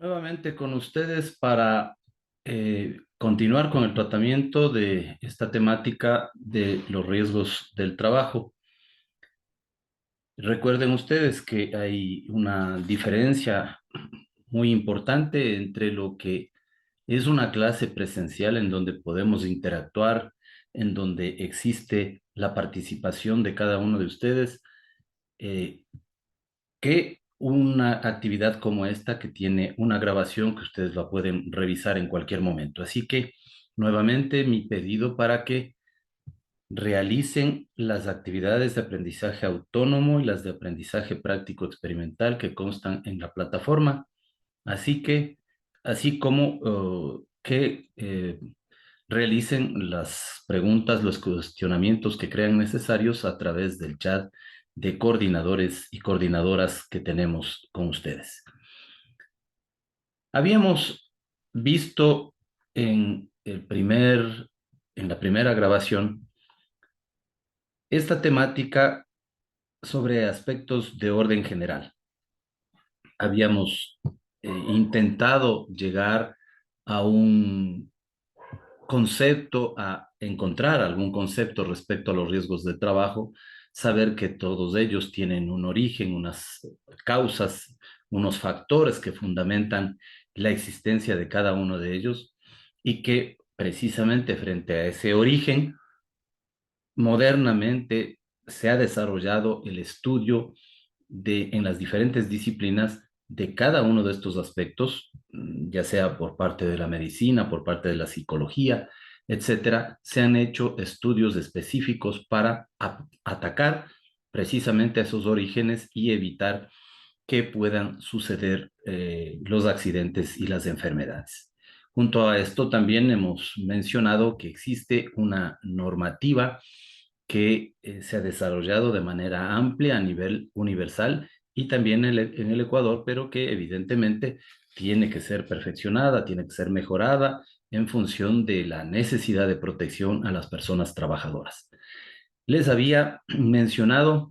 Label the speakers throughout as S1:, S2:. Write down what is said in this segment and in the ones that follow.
S1: Nuevamente con ustedes para continuar con el tratamiento de esta temática de los riesgos del trabajo. Recuerden ustedes que hay una diferencia muy importante entre lo que es una clase presencial en donde podemos interactuar, en donde existe la participación de cada uno de ustedes, eh, que una actividad como esta que tiene una grabación que ustedes la pueden revisar en cualquier momento. Así que nuevamente mi pedido para que realicen las actividades de aprendizaje autónomo y las de aprendizaje práctico experimental que constan en la plataforma. Así que, así como que realicen las preguntas, los cuestionamientos que crean necesarios a través del chat de coordinadores y coordinadoras que tenemos con ustedes. Habíamos visto en la primera grabación esta temática sobre aspectos de orden general. Habíamos intentado llegar a un concepto, a encontrar algún concepto respecto a los riesgos de trabajo, saber que todos ellos tienen un origen, unas causas, unos factores que fundamentan la existencia de cada uno de ellos y que precisamente frente a ese origen, modernamente se ha desarrollado el estudio en las diferentes disciplinas de cada uno de estos aspectos, ya sea por parte de la medicina, por parte de la psicología, etcétera. Se han hecho estudios específicos para atacar precisamente a esos orígenes y evitar que puedan suceder los accidentes y las enfermedades. Junto a esto también hemos mencionado que existe una normativa que se ha desarrollado de manera amplia a nivel universal y también en el Ecuador, pero que evidentemente tiene que ser perfeccionada, tiene que ser mejorada en función de la necesidad de protección a las personas trabajadoras. Les había mencionado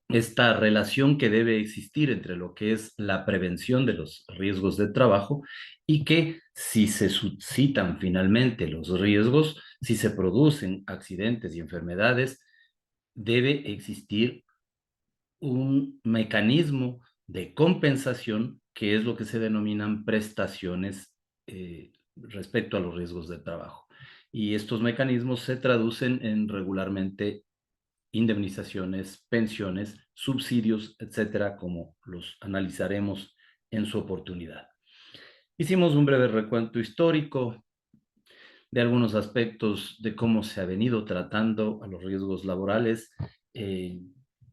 S1: esta relación que debe existir entre lo que es la prevención de los riesgos de trabajo y que si se suscitan finalmente los riesgos, si se producen accidentes y enfermedades, debe existir un mecanismo de compensación que es lo que se denominan prestaciones respecto a los riesgos de trabajo. Y estos mecanismos se traducen en regularmente indemnizaciones, pensiones, subsidios, etcétera, como los analizaremos en su oportunidad. Hicimos un breve recuento histórico de algunos aspectos de cómo se ha venido tratando a los riesgos laborales, eh,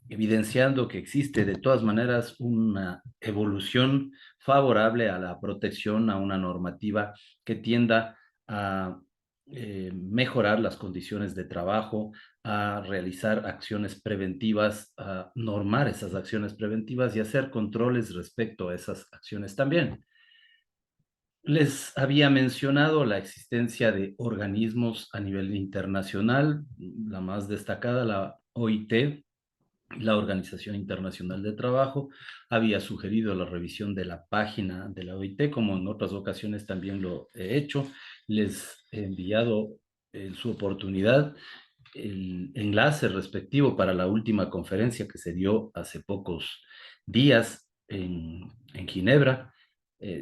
S1: evidenciando que existe de todas maneras una evolución favorable a la protección, a una normativa que tienda a mejorar las condiciones de trabajo, a realizar acciones preventivas, a normar esas acciones preventivas y hacer controles respecto a esas acciones también. Les había mencionado la existencia de organismos a nivel internacional, la más destacada, la OIT, la Organización Internacional de Trabajo. Había sugerido la revisión de la página de la OIT, como en otras ocasiones también lo he hecho. Les he enviado en su oportunidad el enlace respectivo para la última conferencia que se dio hace pocos días en Ginebra.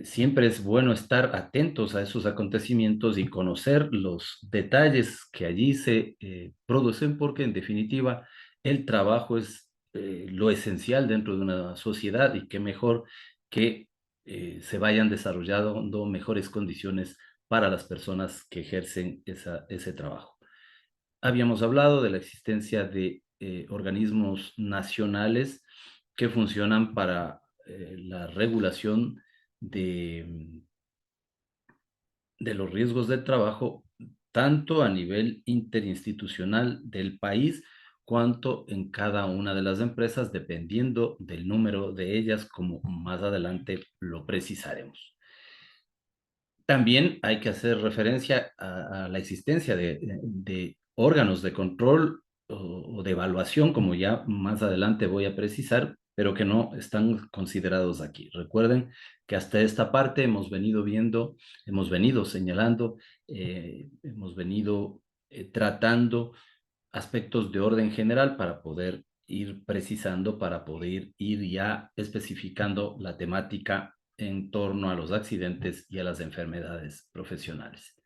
S1: Siempre es bueno estar atentos a esos acontecimientos y conocer los detalles que allí se producen, porque en definitiva el trabajo es lo esencial dentro de una sociedad y qué mejor que se vayan desarrollando mejores condiciones para las personas que ejercen ese trabajo. Habíamos hablado de la existencia de organismos nacionales que funcionan para la regulación de, de los riesgos de trabajo, tanto a nivel interinstitucional del país, cuanto en cada una de las empresas, dependiendo del número de ellas, como más adelante lo precisaremos. También hay que hacer referencia a la existencia de órganos de control o de evaluación, como ya más adelante voy a precisar, pero que no están considerados aquí. Recuerden que hasta esta parte hemos venido viendo, hemos venido señalando, hemos venido tratando aspectos de orden general para poder ir precisando, para poder ir ya especificando la temática en torno a los accidentes y a las enfermedades profesionales.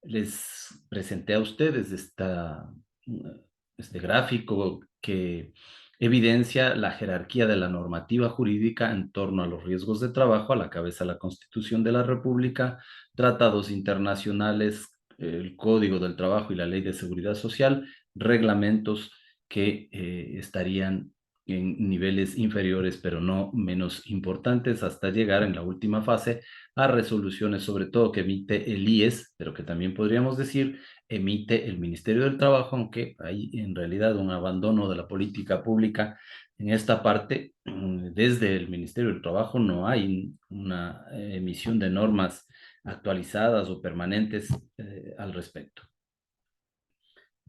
S1: Les presenté a ustedes este gráfico que evidencia la jerarquía de la normativa jurídica en torno a los riesgos de trabajo, a la cabeza de la Constitución de la República, tratados internacionales, el Código del Trabajo y la Ley de Seguridad Social, reglamentos que estarían en niveles inferiores, pero no menos importantes, hasta llegar en la última fase a resoluciones, sobre todo que emite el IES, pero que también podríamos decir emite el Ministerio del Trabajo, aunque hay en realidad un abandono de la política pública en esta parte. Desde el Ministerio del Trabajo no hay una emisión de normas actualizadas o permanentes al respecto.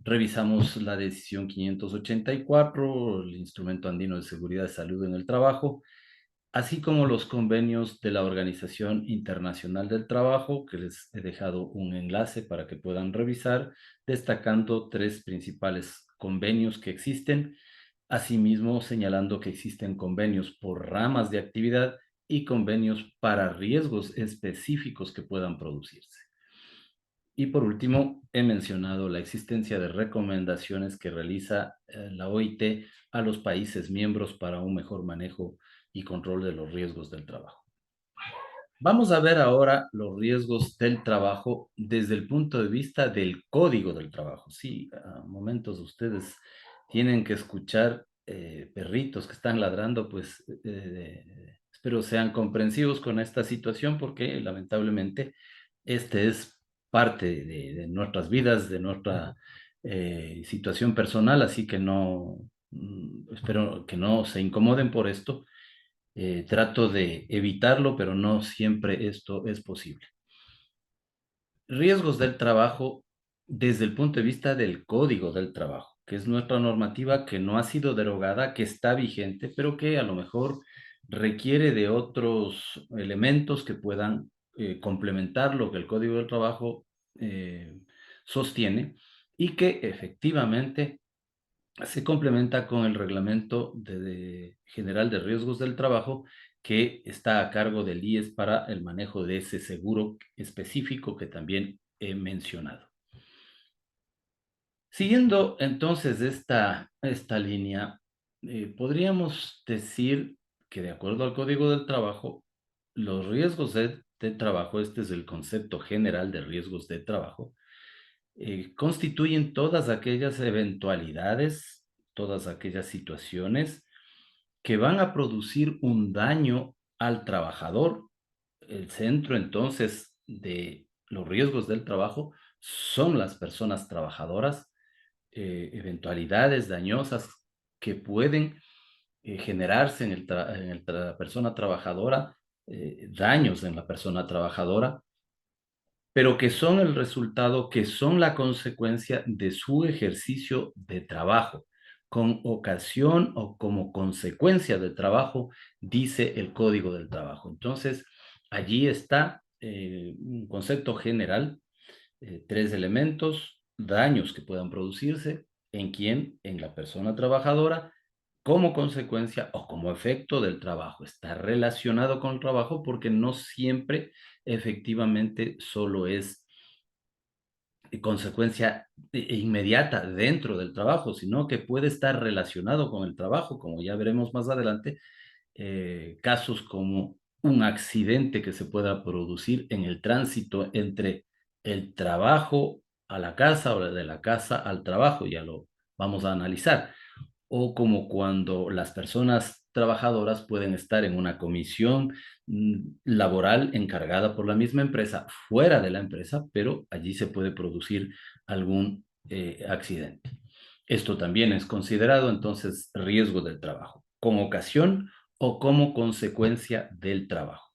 S1: Revisamos la decisión 584, el Instrumento Andino de Seguridad y Salud en el Trabajo, así como los convenios de la Organización Internacional del Trabajo, que les he dejado un enlace para que puedan revisar, destacando tres principales convenios que existen, asimismo señalando que existen convenios por ramas de actividad y convenios para riesgos específicos que puedan producirse. Y por último, he mencionado la existencia de recomendaciones que realiza la OIT a los países miembros para un mejor manejo y control de los riesgos del trabajo. Vamos a ver ahora los riesgos del trabajo desde el punto de vista del Código del Trabajo. Sí, a momentos ustedes tienen que escuchar perritos que están ladrando, pues espero sean comprensivos con esta situación porque lamentablemente este es parte de nuestras vidas, de nuestra situación personal, así que no, espero que no se incomoden por esto. Trato de evitarlo, pero no siempre esto es posible. Riesgos del trabajo desde el punto de vista del Código del Trabajo, que es nuestra normativa que no ha sido derogada, que está vigente, pero que a lo mejor requiere de otros elementos que puedan complementar lo que el Código del Trabajo sostiene y que efectivamente se complementa con el Reglamento General de Riesgos del Trabajo que está a cargo del IES para el manejo de ese seguro específico que también he mencionado. Siguiendo entonces esta línea, podríamos decir que de acuerdo al Código del Trabajo, los riesgos de trabajo, este es el concepto general de riesgos de trabajo, constituyen todas aquellas eventualidades, todas aquellas situaciones que van a producir un daño al trabajador. El centro entonces de los riesgos del trabajo son las personas trabajadoras, eventualidades dañosas que pueden generarse en la persona trabajadora, daños en la persona trabajadora, pero que son el resultado, que son la consecuencia de su ejercicio de trabajo, con ocasión o como consecuencia del trabajo, dice el Código del Trabajo. Entonces, allí está un concepto general, tres elementos, daños que puedan producirse, ¿en quién? En la persona trabajadora, como consecuencia o como efecto del trabajo. Está relacionado con el trabajo porque no siempre efectivamente solo es consecuencia inmediata dentro del trabajo, sino que puede estar relacionado con el trabajo, como ya veremos más adelante, casos como un accidente que se pueda producir en el tránsito entre el trabajo a la casa o de la casa al trabajo, ya lo vamos a analizar, o como cuando las personas trabajadoras pueden estar en una comisión laboral encargada por la misma empresa, fuera de la empresa, pero allí se puede producir algún accidente. Esto también es considerado entonces riesgo del trabajo, con ocasión o como consecuencia del trabajo.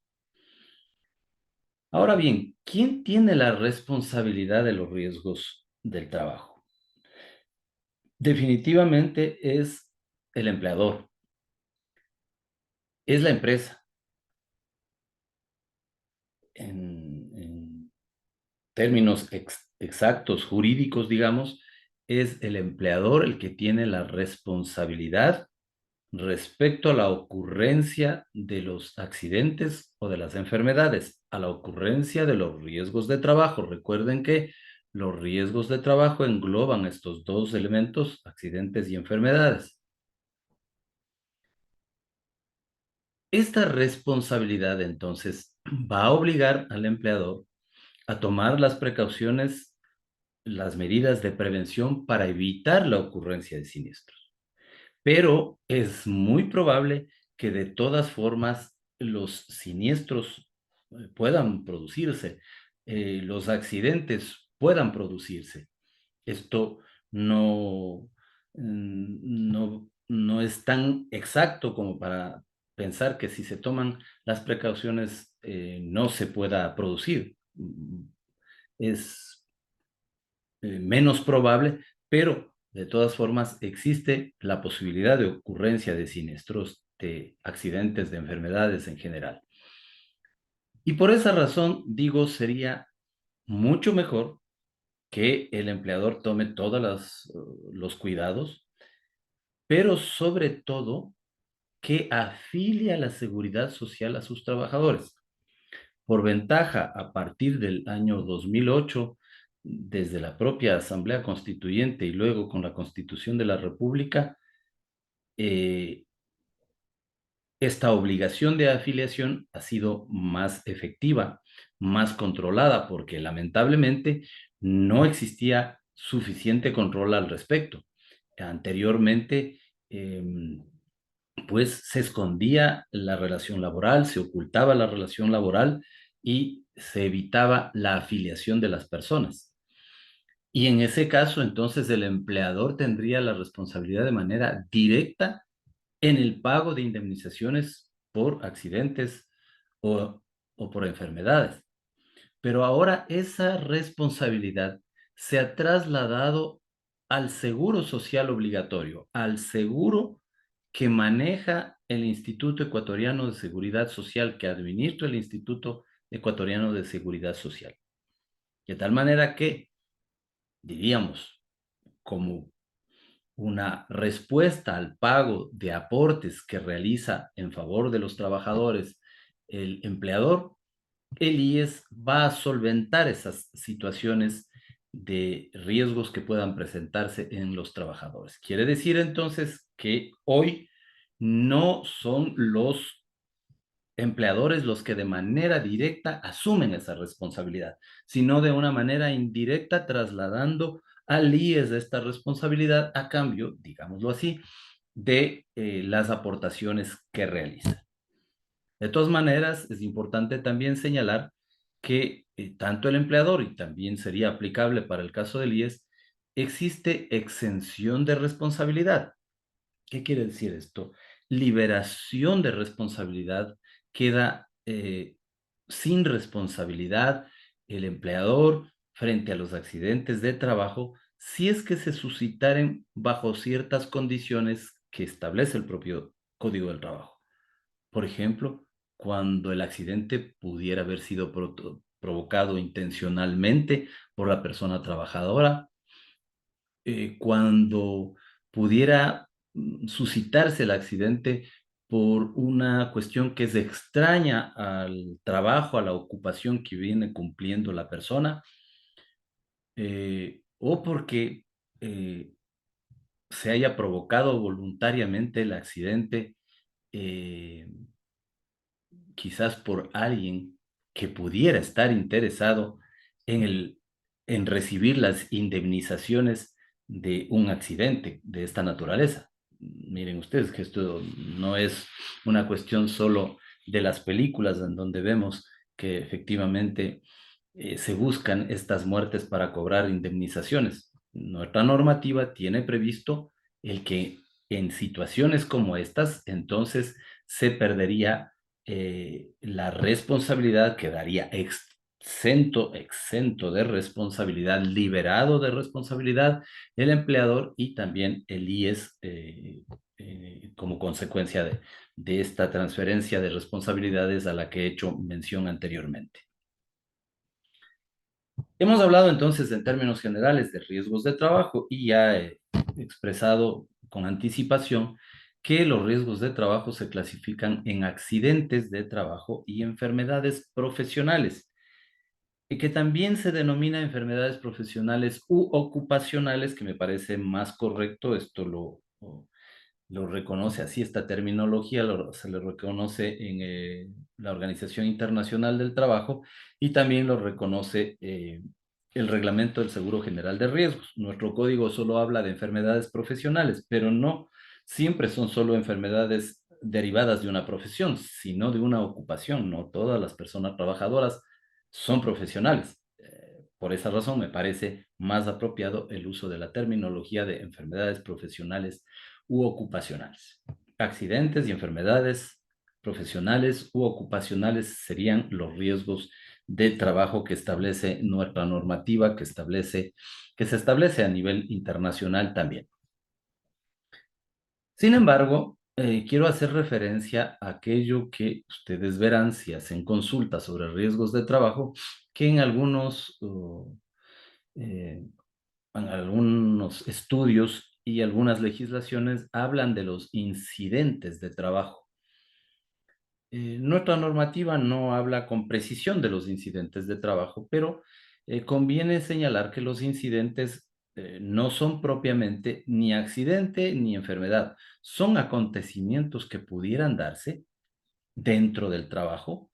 S1: Ahora bien, ¿quién tiene la responsabilidad de los riesgos del trabajo? Definitivamente es el empleador, Es la empresa. En términos exactos, jurídicos, digamos, es el empleador el que tiene la responsabilidad respecto a la ocurrencia de los accidentes o de las enfermedades, a la ocurrencia de los riesgos de trabajo. Recuerden que los riesgos de trabajo engloban estos dos elementos, accidentes y enfermedades. Esta responsabilidad entonces va a obligar al empleador a tomar las precauciones, las medidas de prevención para evitar la ocurrencia de siniestros. Pero es muy probable que de todas formas los siniestros puedan producirse, los accidentes puedan producirse. Esto no, no es tan exacto como para pensar que si se toman las precauciones no se pueda producir. Es menos probable, pero de todas formas existe la posibilidad de ocurrencia de siniestros, de accidentes, de enfermedades en general. Y por esa razón digo, sería mucho mejor que el empleador tome todos los cuidados, pero sobre todo que afilie a la seguridad social a sus trabajadores. Por ventaja, a partir del año 2008, desde la propia Asamblea Constituyente y luego con la Constitución de la República, eh, esta obligación de afiliación ha sido más efectiva, más controlada, porque lamentablemente no existía suficiente control al respecto. Anteriormente, pues se escondía la relación laboral, se ocultaba la relación laboral y se evitaba la afiliación de las personas. Y en ese caso, entonces, el empleador tendría la responsabilidad de manera directa en el pago de indemnizaciones por accidentes o, o por enfermedades. Pero ahora esa responsabilidad se ha trasladado al seguro social obligatorio, al seguro que maneja el Instituto Ecuatoriano de Seguridad Social, que administra el Instituto Ecuatoriano de Seguridad Social. De tal manera que, diríamos, como una respuesta al pago de aportes que realiza en favor de los trabajadores el empleador, el IES va a solventar esas situaciones de riesgos que puedan presentarse en los trabajadores. Quiere decir entonces que hoy no son los empleadores los que de manera directa asumen esa responsabilidad, sino de una manera indirecta trasladando al IES de esta responsabilidad a cambio, digámoslo así, de las aportaciones que realiza. De todas maneras, es importante también señalar que tanto el empleador, y también sería aplicable para el caso del IES, existe exención de responsabilidad. ¿Qué quiere decir esto? Liberación de responsabilidad, queda sin responsabilidad el empleador frente a los accidentes de trabajo si es que se suscitaren bajo ciertas condiciones que establece el propio Código del Trabajo. Por ejemplo, cuando el accidente pudiera haber sido provocado intencionalmente por la persona trabajadora, cuando pudiera suscitarse el accidente por una cuestión que es extraña al trabajo, a la ocupación que viene cumpliendo la persona, o porque se haya provocado voluntariamente el accidente, eh, quizás por alguien que pudiera estar interesado en en recibir las indemnizaciones de un accidente de esta naturaleza. Miren ustedes que esto no es una cuestión solo de las películas en donde vemos que efectivamente se buscan estas muertes para cobrar indemnizaciones. Nuestra normativa tiene previsto el que en situaciones como estas, entonces se perdería la responsabilidad, quedaría exento de responsabilidad, liberado de responsabilidad el empleador y también el IES como consecuencia de esta transferencia de responsabilidades a la que he hecho mención anteriormente. Hemos hablado entonces en términos generales de riesgos de trabajo y ya he expresado con anticipación que los riesgos de trabajo se clasifican en accidentes de trabajo y enfermedades profesionales, y que también se denomina enfermedades profesionales u ocupacionales, que me parece más correcto, esto lo reconoce así, esta terminología se le reconoce en la Organización Internacional del Trabajo y también lo reconoce el Reglamento del Seguro General de Riesgos. Nuestro código solo habla de enfermedades profesionales, pero no siempre son solo enfermedades derivadas de una profesión, sino de una ocupación. No todas las personas trabajadoras son profesionales. Por esa razón me parece más apropiado el uso de la terminología de enfermedades profesionales u ocupacionales. Accidentes y enfermedades profesionales u ocupacionales serían los riesgos de trabajo que establece nuestra normativa, que se establece a nivel internacional también. Sin embargo, quiero hacer referencia a aquello que ustedes verán si hacen consultas sobre riesgos de trabajo, que eh, en algunos estudios y algunas legislaciones hablan de los incidentes de trabajo. Nuestra normativa no habla con precisión de los incidentes de trabajo, pero conviene señalar que los incidentes no son propiamente ni accidente ni enfermedad, son acontecimientos que pudieran darse dentro del trabajo,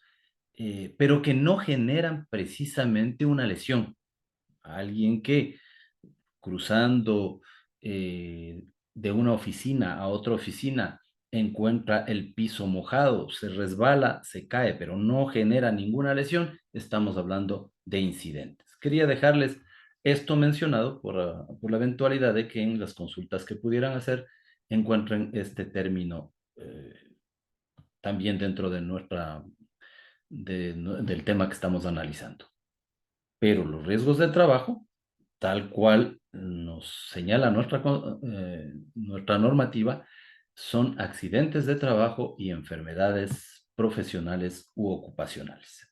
S1: pero que no generan precisamente una lesión. Alguien que cruzando de una oficina a otra oficina, encuentra el piso mojado, se resbala, se cae, pero no genera ninguna lesión, estamos hablando de incidentes. Quería dejarles esto mencionado por la eventualidad de que en las consultas que pudieran hacer encuentren este término también dentro de del tema que estamos analizando. Pero los riesgos de trabajo, tal cual nos señala nuestra normativa, son accidentes de trabajo y enfermedades profesionales u ocupacionales.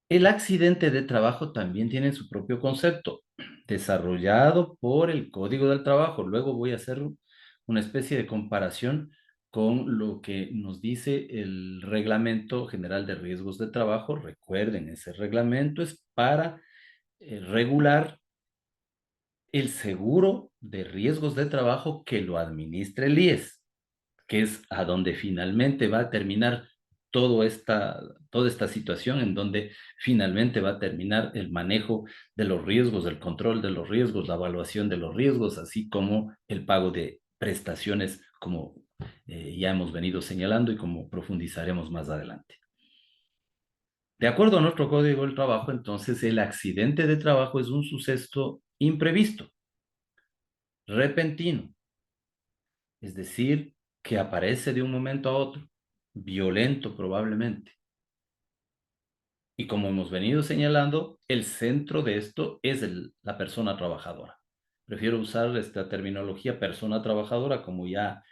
S1: El accidente de trabajo también tiene su propio concepto, desarrollado por el Código del Trabajo. Luego voy a hacer una especie de comparación con lo que nos dice el Reglamento General de Riesgos de Trabajo. Recuerden, ese reglamento es para regular el seguro de riesgos de trabajo que lo administra el IES, que es a donde finalmente va a terminar toda esta situación, en donde finalmente va a terminar el manejo de los riesgos, el control de los riesgos, la evaluación de los riesgos, así como el pago de prestaciones, como ya hemos venido señalando y como profundizaremos más adelante. De acuerdo a nuestro Código del Trabajo, entonces, el accidente de trabajo es un suceso imprevisto, repentino, es decir, que aparece de un momento a otro, violento probablemente. Y como hemos venido señalando, el centro de esto es la persona trabajadora. Prefiero usar esta terminología persona trabajadora, como ya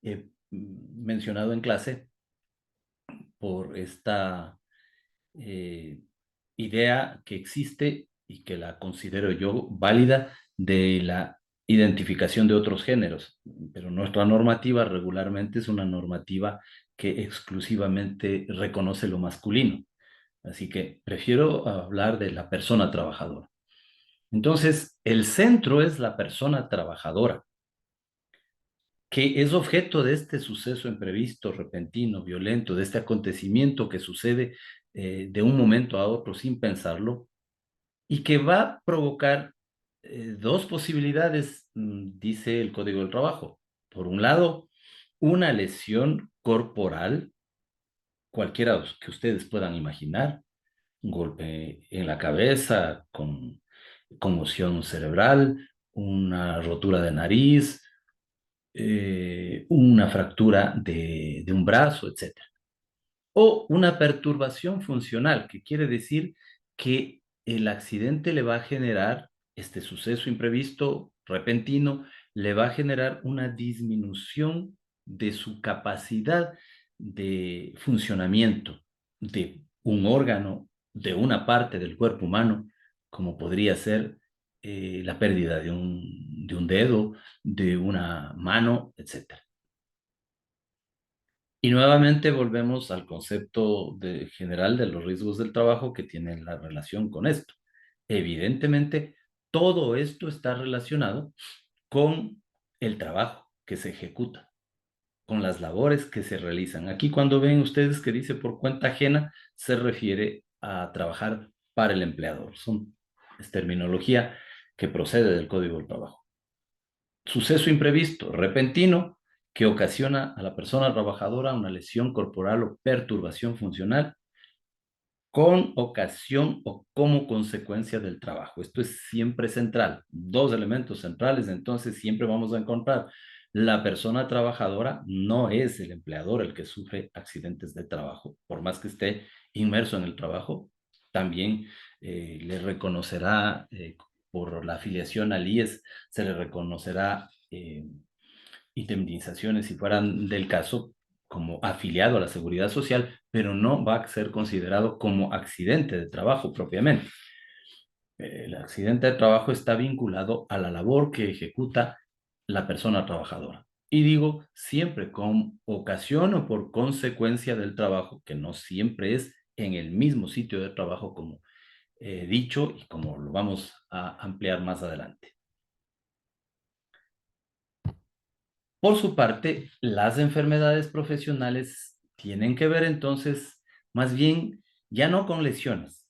S1: he mencionado en clase, por esta idea que existe y que la considero yo válida de la identificación de otros géneros, pero nuestra normativa regularmente es una normativa que exclusivamente reconoce lo masculino. Así que prefiero hablar de la persona trabajadora. Entonces, el centro es la persona trabajadora, que es objeto de este suceso imprevisto, repentino, violento, de este acontecimiento que sucede de un momento a otro sin pensarlo y que va a provocar dos posibilidades, dice el Código del Trabajo. Por un lado, una lesión corporal, cualquiera que ustedes puedan imaginar, un golpe en la cabeza, con conmoción cerebral, una rotura de nariz, una fractura de un brazo, etcétera. O una perturbación funcional, que quiere decir que el accidente le va a generar, este suceso imprevisto, repentino, le va a generar una disminución de su capacidad de funcionamiento de un órgano, de una parte del cuerpo humano, como podría ser la pérdida de un dedo, de una mano, etcétera. Y nuevamente volvemos al concepto general de los riesgos del trabajo que tienen la relación con esto. Evidentemente, todo esto está relacionado con el trabajo que se ejecuta, con las labores que se realizan. Aquí cuando ven ustedes que dice por cuenta ajena, se refiere a trabajar para el empleador. Es terminología que procede del Código del Trabajo. Suceso imprevisto, repentino, que ocasiona a la persona trabajadora una lesión corporal o perturbación funcional con ocasión o como consecuencia del trabajo. Esto es siempre central. Dos elementos centrales, entonces siempre vamos a encontrar. La persona trabajadora no es el empleador el que sufre accidentes de trabajo, por más que esté inmerso en el trabajo, también le reconocerá por la afiliación al IES, se le reconocerá indemnizaciones si fueran del caso como afiliado a la seguridad social, pero no va a ser considerado como accidente de trabajo propiamente. El accidente de trabajo está vinculado a la labor que ejecuta la persona trabajadora. Y digo siempre con ocasión o por consecuencia del trabajo, que no siempre es en el mismo sitio de trabajo como he dicho y como lo vamos a ampliar más adelante. Por su parte, las enfermedades profesionales tienen que ver entonces más bien ya no con lesiones,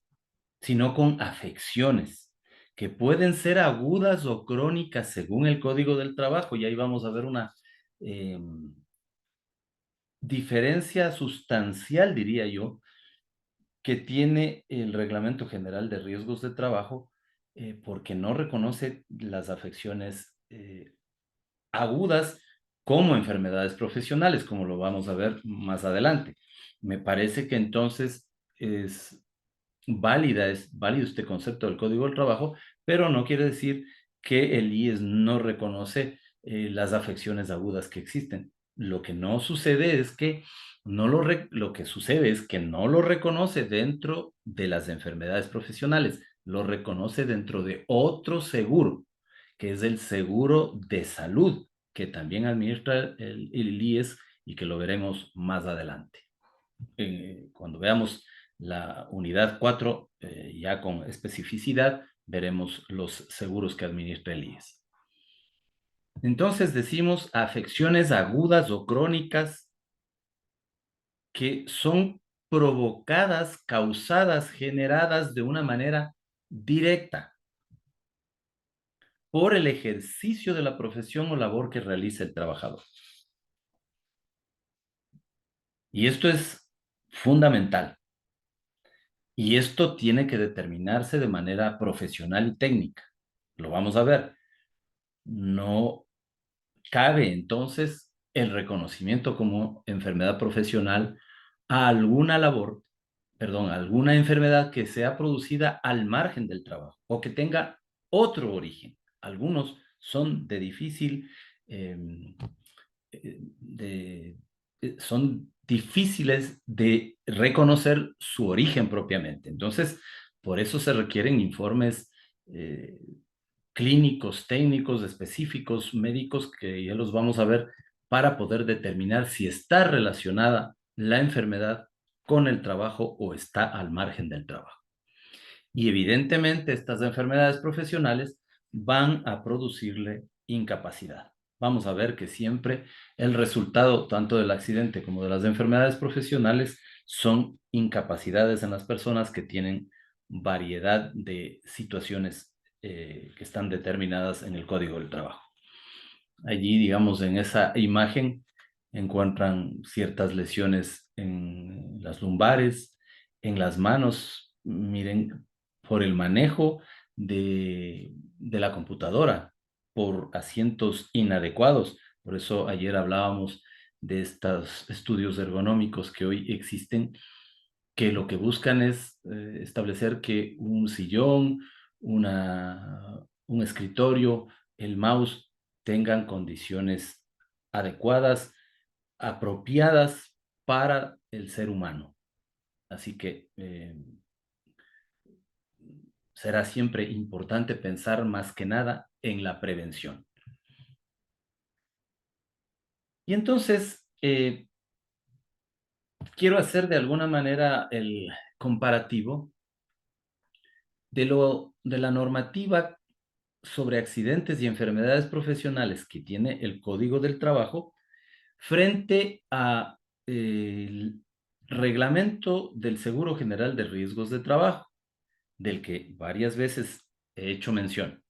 S1: sino con afecciones que pueden ser agudas o crónicas según el Código del Trabajo. Y ahí vamos a ver una eh, diferencia sustancial, diría yo, que tiene el Reglamento General de Riesgos de Trabajo, porque no reconoce las afecciones agudas como enfermedades profesionales, como lo vamos a ver más adelante. Me parece que entonces es válido este concepto del Código del Trabajo, pero no quiere decir que el IES no reconoce las afecciones agudas que existen. Lo que no sucede es que lo que sucede es que no lo reconoce dentro de las enfermedades profesionales, lo reconoce dentro de otro seguro, que es el seguro de salud, que también administra el IES y que lo veremos más adelante. Cuando veamos la unidad 4, ya con especificidad, veremos los seguros que administra el IES. Entonces decimos afecciones agudas o crónicas que son provocadas, causadas, generadas de una manera directa por el ejercicio de la profesión o labor que realiza el trabajador. Y esto es fundamental. Y esto tiene que determinarse de manera profesional y técnica. Lo vamos a ver. No cabe entonces el reconocimiento como enfermedad profesional a alguna labor, perdón, a alguna enfermedad que sea producida al margen del trabajo o que tenga otro origen. Algunos son de difícil eh, son difíciles de reconocer su origen propiamente. Entonces, por eso se requieren informes eh, clínicos, técnicos, específicos, médicos, que ya los vamos a ver para poder determinar si está relacionada la enfermedad con el trabajo o está al margen del trabajo. Y evidentemente estas enfermedades profesionales van a producirle incapacidad. Vamos a ver que siempre el resultado tanto del accidente como de las enfermedades profesionales son incapacidades en las personas que tienen variedad de situaciones que están determinadas en el Código del Trabajo. Allí, digamos, en esa imagen encuentran ciertas lesiones en las lumbares, en las manos, miren, por el manejo de la computadora, por asientos inadecuados. Por eso ayer hablábamos de estos estudios ergonómicos que hoy existen, que lo que buscan es establecer que un sillón, un escritorio, el mouse tengan condiciones adecuadas apropiadas para el ser humano. Así que será siempre importante pensar más que nada en la prevención. Y entonces, quiero hacer de alguna manera el comparativo de la normativa sobre accidentes y enfermedades profesionales que tiene el Código del Trabajo frente a el reglamento del Seguro General de Riesgos de Trabajo, del que varias veces he hecho mención,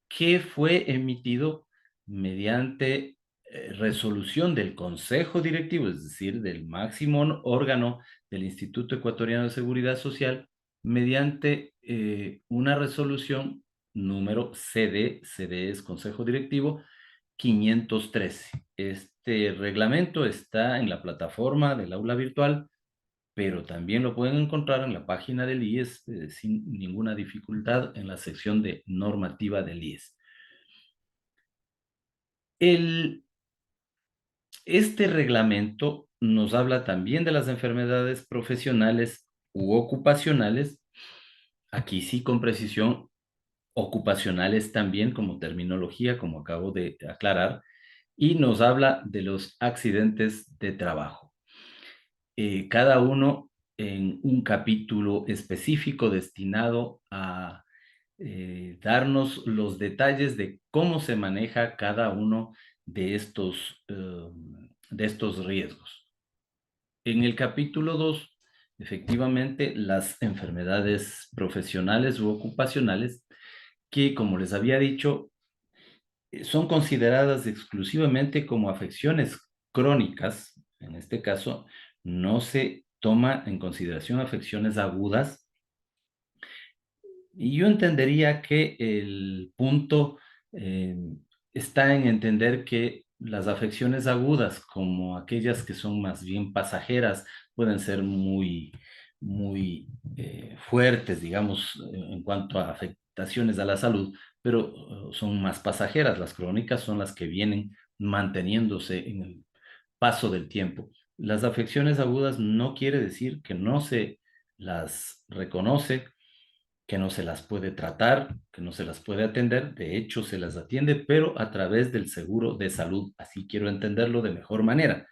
S1: que fue emitido mediante resolución del Consejo Directivo, es decir, del máximo órgano del Instituto Ecuatoriano de Seguridad Social, mediante una resolución número CD es Consejo Directivo 513. Este reglamento está en la plataforma del aula virtual, pero también lo pueden encontrar en la página del IES sin ninguna dificultad en la sección de normativa del IES. El, este reglamento nos habla también de las enfermedades profesionales u ocupacionales, aquí sí con precisión, ocupacionales también como terminología, como acabo de aclarar, y nos habla de los accidentes de trabajo. Cada uno en un capítulo específico destinado a darnos los detalles de cómo se maneja cada uno de estos riesgos. En el capítulo 2, efectivamente, las enfermedades profesionales u ocupacionales, que como les había dicho, son consideradas exclusivamente como afecciones crónicas. En este caso, no se toma en consideración afecciones agudas. Y yo entendería que el punto eh, está en entender que las afecciones agudas, como aquellas que son más bien pasajeras, pueden ser muy fuertes, digamos, en cuanto a afectaciones a la salud, pero son más pasajeras. Las crónicas son las que vienen manteniéndose en el paso del tiempo. Las afecciones agudas no quiere decir que no se las reconoce, que no se las puede tratar, que no se las puede atender, de hecho se las atiende, pero a través del seguro de salud, así quiero entenderlo de mejor manera.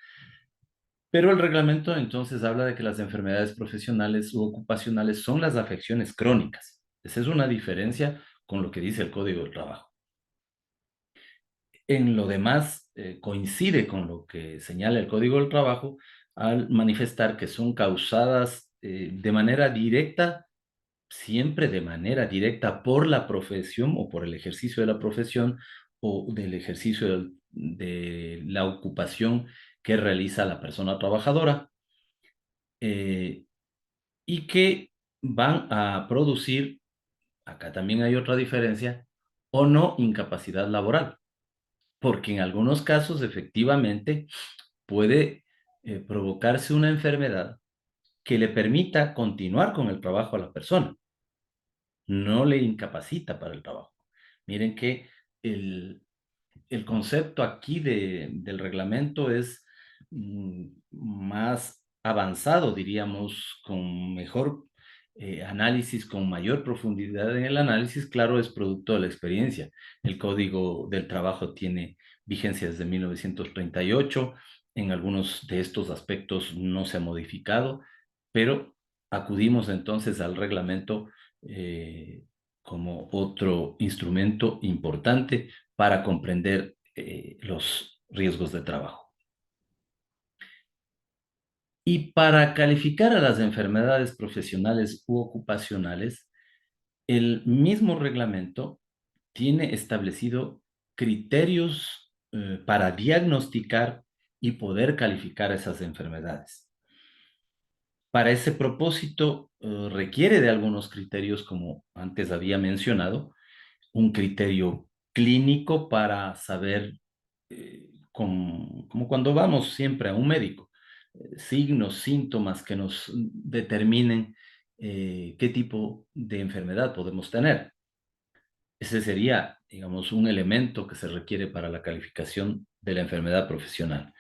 S1: Pero el reglamento entonces habla de que las enfermedades profesionales u ocupacionales son las afecciones crónicas. Esa es una diferencia con lo que dice el Código del Trabajo. En lo demás, coincide con lo que señala el Código del Trabajo al manifestar que son causadas de manera directa, siempre de manera directa por la profesión o por el ejercicio de la profesión o del ejercicio de la ocupación que realiza la persona trabajadora, eh, y que van a producir, acá también hay otra diferencia, o no incapacidad laboral, porque en algunos casos efectivamente puede provocarse una enfermedad que le permita continuar con el trabajo a la persona, no le incapacita para el trabajo. Miren que el, el concepto aquí del reglamento es más avanzado, diríamos, con mejor análisis, con mayor profundidad en el análisis, claro, es producto de la experiencia. El Código del Trabajo tiene vigencia desde 1938, en algunos de estos aspectos no se ha modificado, pero acudimos entonces al reglamento eh, como otro instrumento importante para comprender los riesgos de trabajo. Y para calificar a las enfermedades profesionales u ocupacionales, el mismo reglamento tiene establecido criterios para diagnosticar y poder calificar esas enfermedades. Para ese propósito, requiere de algunos criterios, como antes había mencionado, un criterio clínico para saber, como cuando vamos siempre a un médico, signos, síntomas que nos determinen qué tipo de enfermedad podemos tener. Ese sería, digamos, un elemento que se requiere para la calificación de la enfermedad profesional.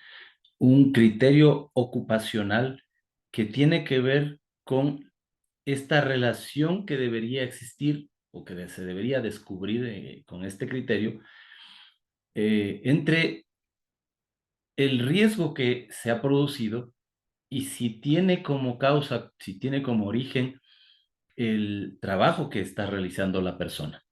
S1: un criterio ocupacional que tiene que ver con esta relación que debería existir o que se debería descubrir con este criterio entre el riesgo que se ha producido y si tiene como causa, si tiene como origen el trabajo que está realizando la persona.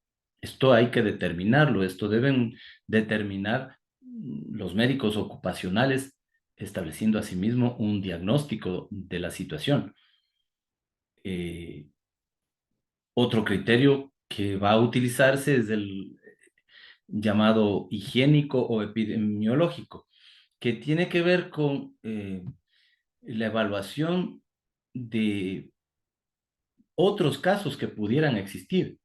S1: Esto hay que determinarlo, esto deben determinar los médicos ocupacionales, estableciendo asimismo un diagnóstico de la situación. Eh, Otro criterio que va a utilizarse es el llamado higiénico o epidemiológico, que tiene que ver con la evaluación de otros casos que pudieran existir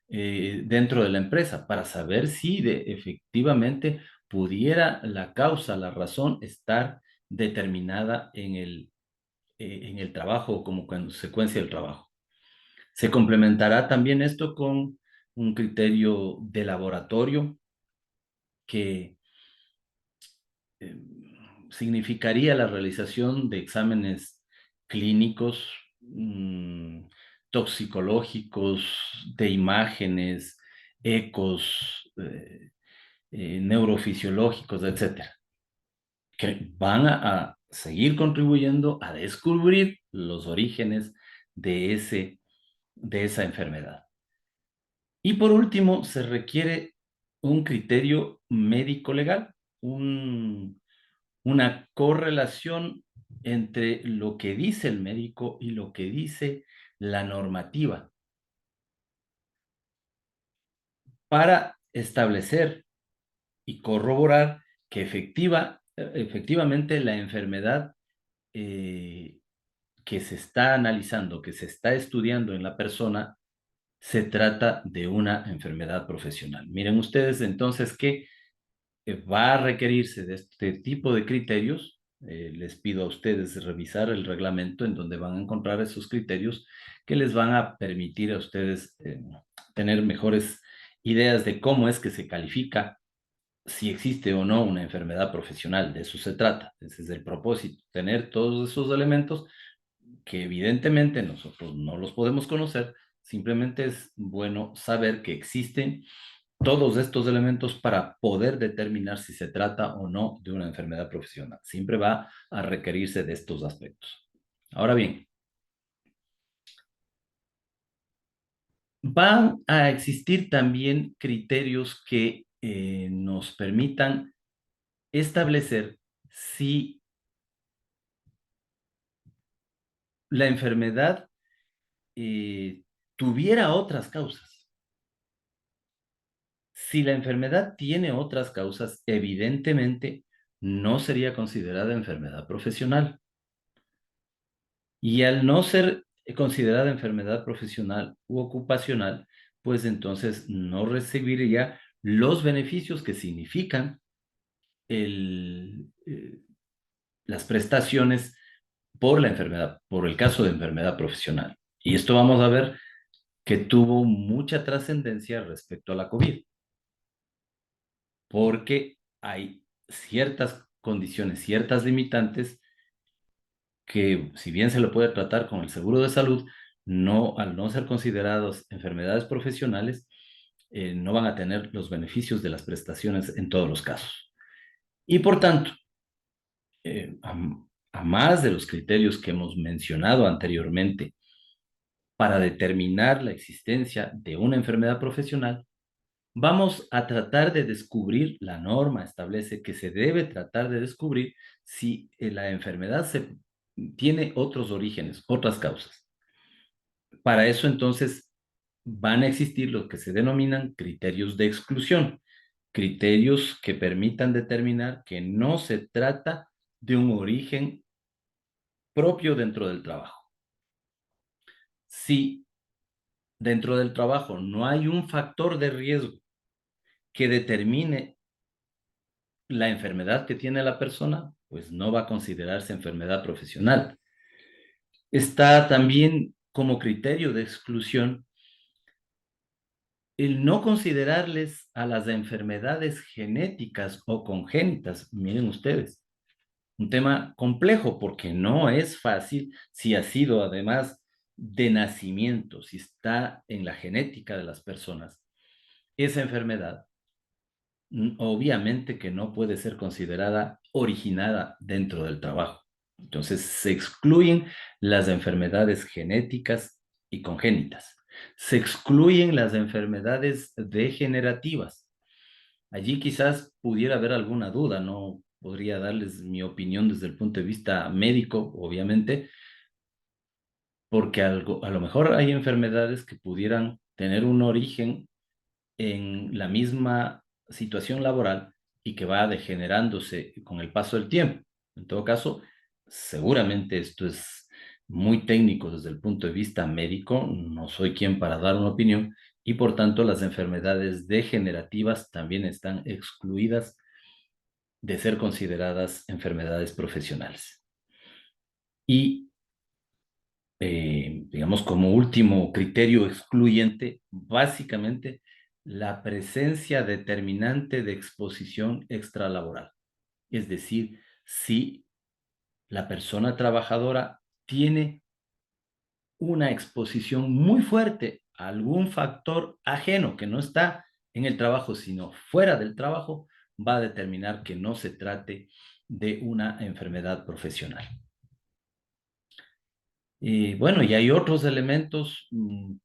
S1: dentro de la empresa para saber si efectivamente pudiera la causa, la razón estar determinada en el trabajo o como consecuencia del trabajo. Se complementará también esto con un criterio de laboratorio que eh, significaría la realización de exámenes clínicos, toxicológicos, de imágenes, ecos, neurofisiológicos, etcétera, que van a seguir contribuyendo a descubrir los orígenes de de esa enfermedad. Y por último, se requiere un criterio médico-legal, una correlación entre lo que dice el médico y lo que dice la normativa para establecer y corroborar que efectivamente la enfermedad eh, que se está analizando, que se está estudiando en la persona, se trata de una enfermedad profesional. Miren ustedes entonces que va a requerirse de este tipo de criterios. Les pido a ustedes revisar el reglamento en donde van a encontrar esos criterios que les van a permitir a ustedes tener mejores ideas de cómo es que se califica si existe o no una enfermedad profesional. De eso se trata. Ese es el propósito, tener todos esos elementos que evidentemente nosotros no los podemos conocer. Simplemente es bueno saber que existen todos estos elementos para poder determinar si se trata o no de una enfermedad profesional. Siempre va a requerirse de estos aspectos. Ahora bien, van a existir también criterios que nos permitan establecer si la enfermedad tuviera otras causas. Si la enfermedad tiene otras causas, evidentemente no sería considerada enfermedad profesional. Y al no ser considerada enfermedad profesional u ocupacional, pues entonces no recibiría los beneficios que significan el, las prestaciones por la enfermedad, por el caso de enfermedad profesional. Y esto vamos a ver que tuvo mucha trascendencia respecto a la COVID, porque hay ciertas condiciones, ciertas limitantes que si bien se lo puede tratar con el seguro de salud, no, al no ser considerados enfermedades profesionales, no van a tener los beneficios de las prestaciones en todos los casos. Y por tanto, a, a más de los criterios que hemos mencionado anteriormente para determinar la existencia de una enfermedad profesional, vamos a tratar de descubrir, la norma establece que se debe tratar de descubrir si la enfermedad tiene otros orígenes, otras causas. Para eso entonces van a existir lo que se denominan criterios de exclusión, criterios que permitan determinar que no se trata de un origen propio dentro del trabajo. Si dentro del trabajo no hay un factor de riesgo que determine la enfermedad que tiene la persona, pues no va a considerarse enfermedad profesional. Está también como criterio de exclusión el no considerarles a las enfermedades genéticas o congénitas. Miren ustedes, un tema complejo porque no es fácil si ha sido además de nacimiento, si está en la genética de las personas, esa enfermedad obviamente que no puede ser considerada originada dentro del trabajo. Entonces se excluyen las enfermedades genéticas y congénitas. Se excluyen las enfermedades degenerativas. Allí quizás pudiera haber alguna duda, no podría darles mi opinión desde el punto de vista médico, obviamente, porque algo, a lo mejor hay enfermedades que pudieran tener un origen en la misma situación laboral y que va degenerándose con el paso del tiempo. En todo caso, seguramente esto es muy técnico desde el punto de vista médico, no soy quien para dar una opinión y por tanto las enfermedades degenerativas también están excluidas de ser consideradas enfermedades profesionales. Y digamos, como último criterio excluyente, básicamente la presencia determinante de exposición extralaboral. Es decir, si la persona trabajadora tiene una exposición muy fuerte a algún factor ajeno que no está en el trabajo, sino fuera del trabajo, va a determinar que no se trate de una enfermedad profesional. Y bueno, y hay otros elementos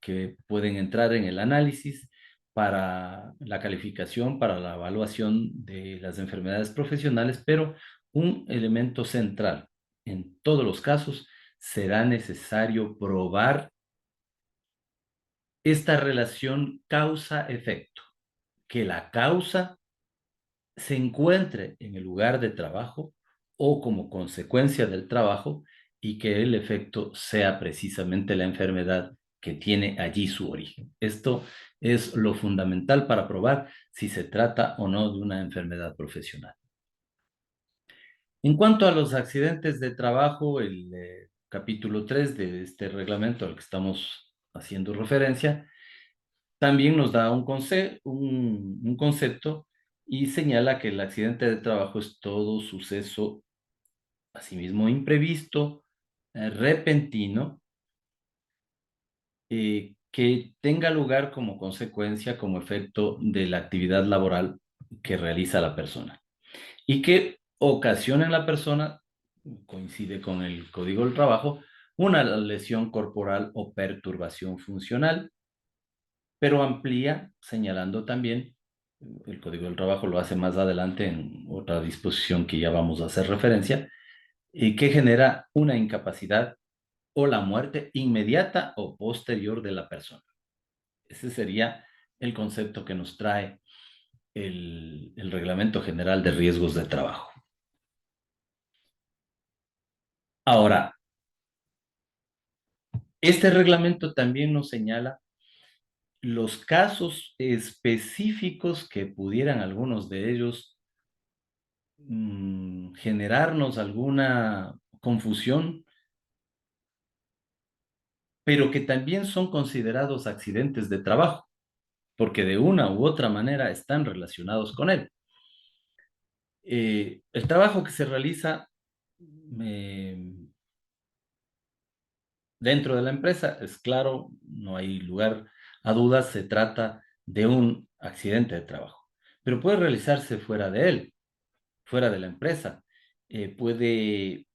S1: que pueden entrar en el análisis para la calificación, para la evaluación de las enfermedades profesionales, pero un elemento central en todos los casos será necesario probar esta relación causa-efecto, que la causa se encuentre en el lugar de trabajo o como consecuencia del trabajo y que el efecto sea precisamente la enfermedad que tiene allí su origen. Esto es lo fundamental para probar si se trata o no de una enfermedad profesional. En cuanto a los accidentes de trabajo, el capítulo 3 de este reglamento al que estamos haciendo referencia, también nos da un concepto y señala que el accidente de trabajo es todo suceso, asimismo imprevisto, repentino, que tenga lugar como consecuencia, como efecto de la actividad laboral que realiza la persona y que ocasiona en la persona, coincide con el Código del Trabajo, una lesión corporal o perturbación funcional, pero amplía señalando también, el Código del Trabajo lo hace más adelante en otra disposición que ya vamos a hacer referencia, y que genera una incapacidad o la muerte inmediata o posterior de la persona. Ese sería el concepto que nos trae el Reglamento General de Riesgos de Trabajo. Ahora, este reglamento también nos señala los casos específicos que pudieran algunos de ellos generarnos alguna confusión, pero que también son considerados accidentes de trabajo, porque de una u otra manera están relacionados con él. El trabajo que se realiza eh, dentro de la empresa es claro, no hay lugar a dudas, se trata de un accidente de trabajo, pero puede realizarse fuera de él, fuera de la empresa. Puede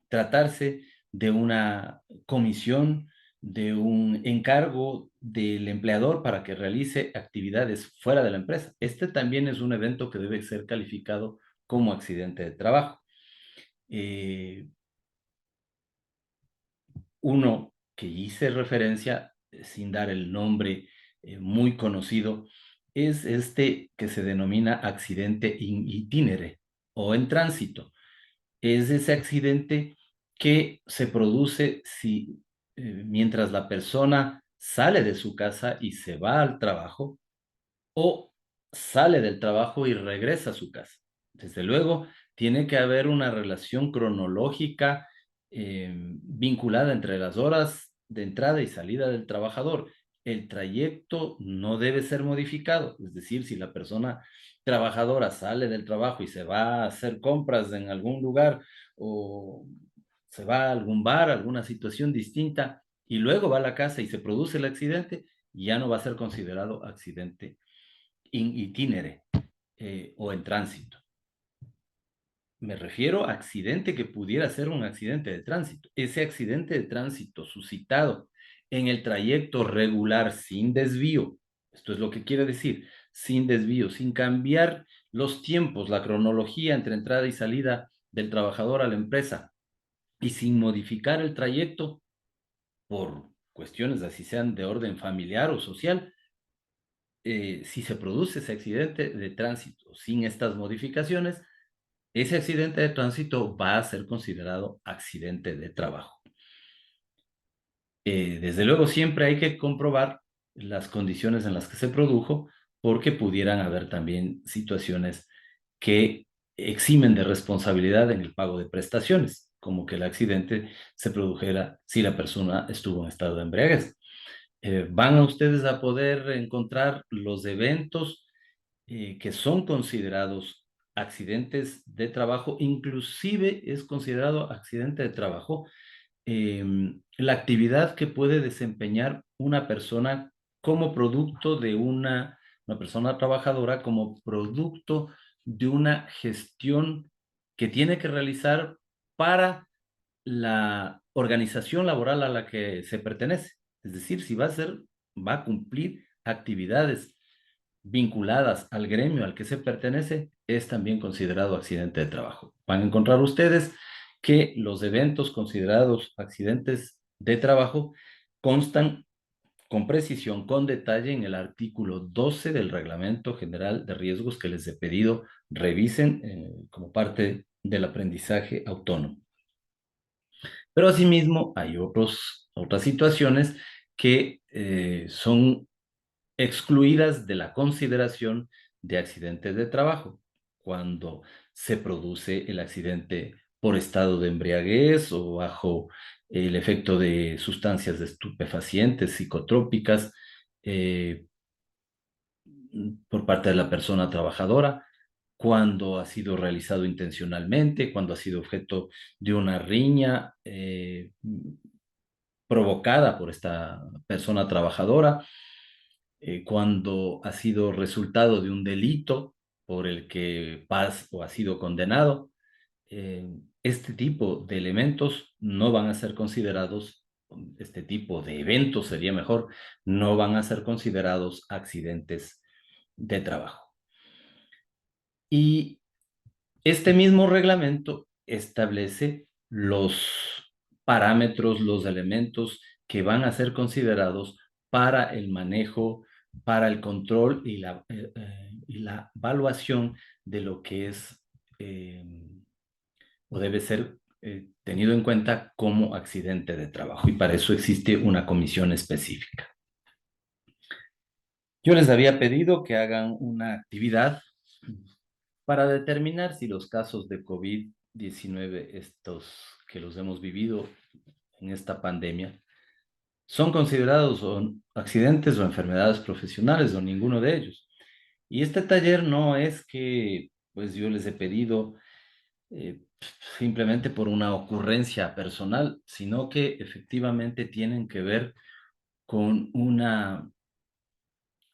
S1: tratarse de una comisión, de un encargo del empleador para que realice actividades fuera de la empresa. Este también es un evento que debe ser calificado como accidente de trabajo. Eh, Uno que hice referencia, sin dar el nombre muy conocido, es este que se denomina accidente in itinere o en tránsito. Es ese accidente que se produce si mientras la persona sale de su casa y se va al trabajo o sale del trabajo y regresa a su casa. Desde luego, tiene que haber una relación cronológica vinculada entre las horas de entrada y salida del trabajador. El trayecto no debe ser modificado, es decir, si la persona trabajadora sale del trabajo y se va a hacer compras en algún lugar o se va a algún bar, alguna situación distinta, y luego va a la casa y se produce el accidente, ya no va a ser considerado accidente in itinere o en tránsito. Me refiero a accidente que pudiera ser un accidente de tránsito. Ese accidente de tránsito suscitado en el trayecto regular sin desvío, esto es lo que quiere decir, sin desvío, sin cambiar los tiempos, la cronología entre entrada y salida del trabajador a la empresa y sin modificar el trayecto por cuestiones así sean de orden familiar o social, si se produce ese accidente de tránsito sin estas modificaciones, ese accidente de tránsito va a ser considerado accidente de trabajo. Desde luego, siempre hay que comprobar las condiciones en las que se produjo, porque pudieran haber también situaciones que eximen de responsabilidad en el pago de prestaciones, como que el accidente se produjera si la persona estuvo en estado de embriaguez. Van a ustedes a poder encontrar los eventos que son considerados accidentes de trabajo, inclusive es considerado accidente de trabajo la actividad que puede desempeñar una persona como producto de una persona trabajadora, como producto de una gestión que tiene que realizar para la organización laboral a la que se pertenece. Es decir, si va a cumplir actividades vinculadas al gremio al que se pertenece, es también considerado accidente de trabajo. Van a encontrar ustedes que los eventos considerados accidentes de trabajo constan con precisión, con detalle en el artículo 12 del Reglamento General de Riesgos que les he pedido revisen como parte del aprendizaje autónomo. Pero asimismo hay otras situaciones que son excluidas de la consideración de accidentes de trabajo, cuando se produce el accidente por estado de embriaguez o bajo el efecto de sustancias estupefacientes, psicotrópicas, eh, por parte de la persona trabajadora, cuando ha sido realizado intencionalmente, cuando ha sido objeto de una riña provocada por esta persona trabajadora, cuando ha sido resultado de un delito por el que Paz o ha sido condenado, este tipo de elementos no van a ser considerados, este tipo de eventos sería mejor, no van a ser considerados accidentes de trabajo. Y este mismo reglamento establece los parámetros, los elementos que van a ser considerados para el manejo, para el control y la evaluación de lo que es o debe ser tenido en cuenta como accidente de trabajo. Y para eso existe una comisión específica. Yo les había pedido que hagan una actividad para determinar si los casos de COVID-19, estos que los hemos vivido en esta pandemia, son considerados accidentes o enfermedades profesionales o ninguno de ellos. Y este taller no es que, pues yo les he pedido eh, simplemente por una ocurrencia personal, sino que efectivamente tienen que ver con una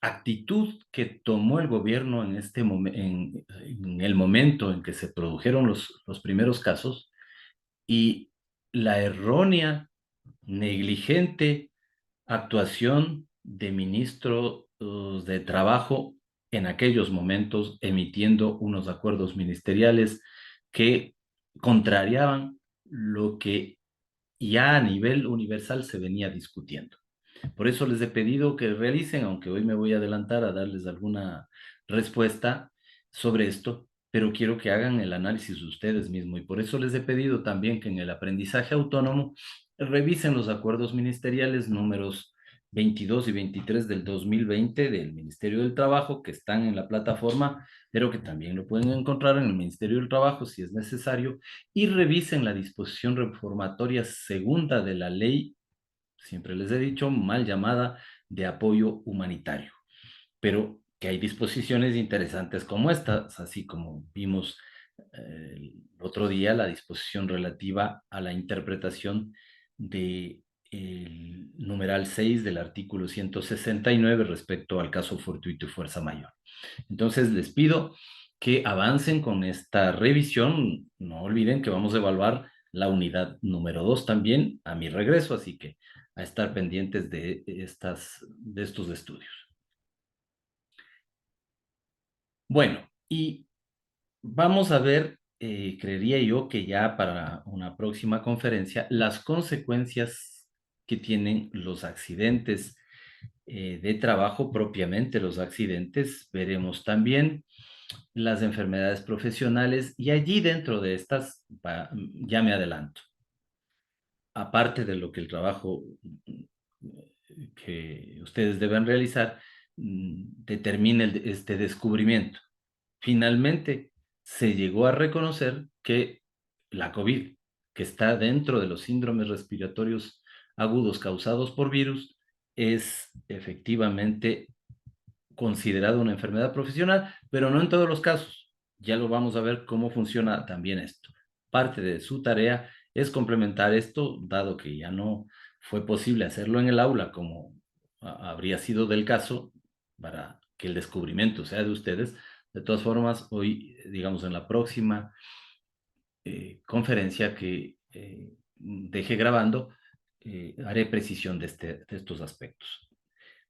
S1: actitud que tomó el gobierno en, en el momento en que se produjeron los primeros casos y la errónea, negligente actuación de ministros de trabajo en aquellos momentos emitiendo unos acuerdos ministeriales que contrariaban lo que ya a nivel universal se venía discutiendo. Por eso les he pedido que realicen, aunque hoy me voy a adelantar a darles alguna respuesta sobre esto, pero quiero que hagan el análisis ustedes mismos. Y por eso les he pedido también que en el aprendizaje autónomo revisen los acuerdos ministeriales números 22 y 23 del 2020 del Ministerio del Trabajo, que están en la plataforma, pero que también lo pueden encontrar en el Ministerio del Trabajo si es necesario, y revisen la disposición reformatoria segunda de la ley, siempre les he dicho, mal llamada, de apoyo humanitario. Pero que hay disposiciones interesantes como estas, así como vimos el otro día la disposición relativa a la interpretación de el numeral 6 del artículo 169 respecto al caso fortuito y fuerza mayor. Entonces les pido que avancen con esta revisión. No olviden que vamos a evaluar la unidad número 2 también a mi regreso, así que a estar pendientes de estos estudios. Bueno, y vamos a ver, creería yo que ya para una próxima conferencia, las consecuencias que tienen los accidentes de trabajo propiamente, los accidentes. Veremos también las enfermedades profesionales y allí dentro de estas, ya me adelanto, aparte de lo que el trabajo que ustedes deben realizar determine este descubrimiento. Finalmente, se llegó a reconocer que la COVID, que está dentro de los síndromes respiratorios agudos causados por virus, es efectivamente considerado una enfermedad profesional, pero no en todos los casos. Ya lo vamos a ver cómo funciona también esto. Parte de su tarea es complementar esto, dado que ya no fue posible hacerlo en el aula como habría sido del caso, para que el descubrimiento sea de ustedes. De todas formas, hoy, digamos, en la próxima conferencia que deje grabando, haré precisión de estos aspectos.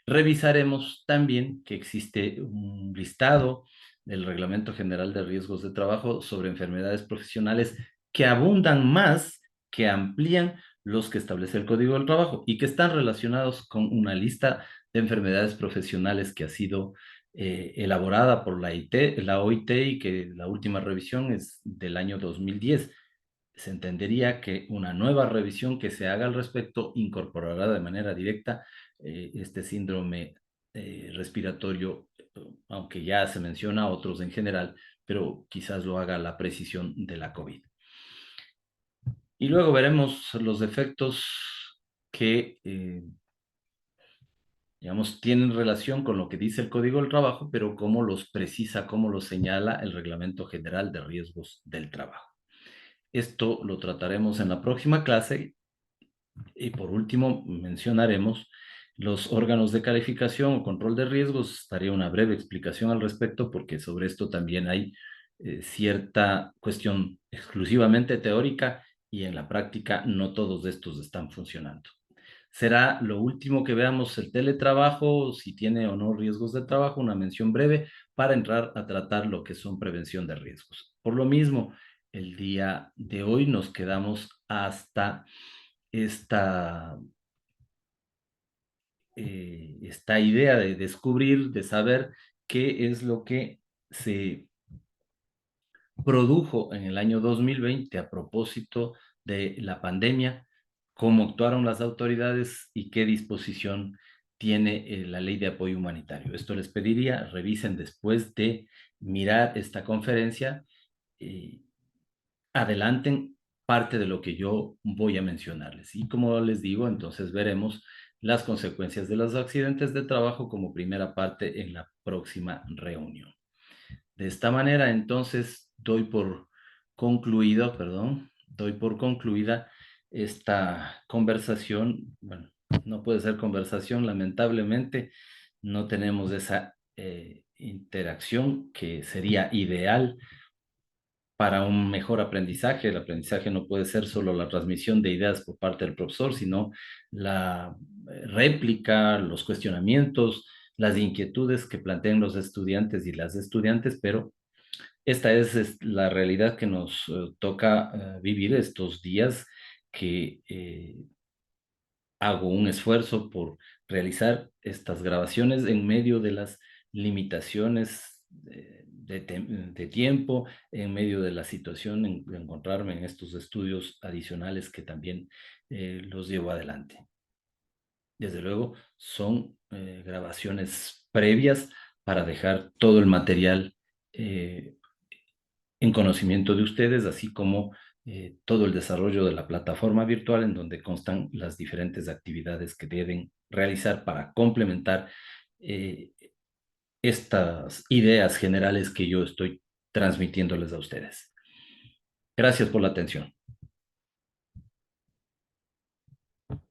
S1: Revisaremos también que existe un listado del Reglamento General de Riesgos de Trabajo sobre enfermedades profesionales que abundan más, que amplían los que establece el Código del Trabajo y que están relacionados con una lista de enfermedades profesionales que ha sido elaborada por la OIT y que la última revisión es del año 2010. Se entendería que una nueva revisión que se haga al respecto incorporará de manera directa este síndrome respiratorio, aunque ya se menciona otros en general, pero quizás lo haga la precisión de la COVID. Y luego veremos los efectos que, digamos, tienen relación con lo que dice el Código del Trabajo, pero cómo los precisa, cómo los señala el Reglamento General de Riesgos del Trabajo. Esto lo trataremos en la próxima clase. Y por último, mencionaremos los órganos de calificación o control de riesgos. Daré una breve explicación al respecto porque sobre esto también hay cierta cuestión exclusivamente teórica y en la práctica no todos estos están funcionando. Será lo último que veamos el teletrabajo, si tiene o no riesgos de trabajo, una mención breve para entrar a tratar lo que son prevención de riesgos. Por lo mismo, el día de hoy nos quedamos hasta esta, esta idea de descubrir, de saber qué es lo que se produjo en el año 2020 a propósito de la pandemia, cómo actuaron las autoridades y qué disposición tiene la ley de apoyo humanitario. Esto les pediría, revisen después de mirar esta conferencia, eh, adelanten parte de lo que yo voy a mencionarles. Y como les digo, entonces veremos las consecuencias de los accidentes de trabajo como primera parte en la próxima reunión. De esta manera, entonces, doy por concluida esta conversación. Bueno, no puede ser conversación, lamentablemente, no tenemos esa interacción que sería ideal para un mejor aprendizaje. El aprendizaje no puede ser solo la transmisión de ideas por parte del profesor, sino la réplica, los cuestionamientos, las inquietudes que plantean los estudiantes y las estudiantes, pero esta es la realidad que nos toca vivir estos días que hago un esfuerzo por realizar estas grabaciones en medio de las limitaciones de tiempo, en medio de la situación de encontrarme en estos estudios adicionales que también los llevo adelante. Desde luego, son grabaciones previas para dejar todo el material en conocimiento de ustedes, así como todo el desarrollo de la plataforma virtual en donde constan las diferentes actividades que deben realizar para complementar eh, estas ideas generales que yo estoy transmitiéndoles a ustedes. Gracias por la atención.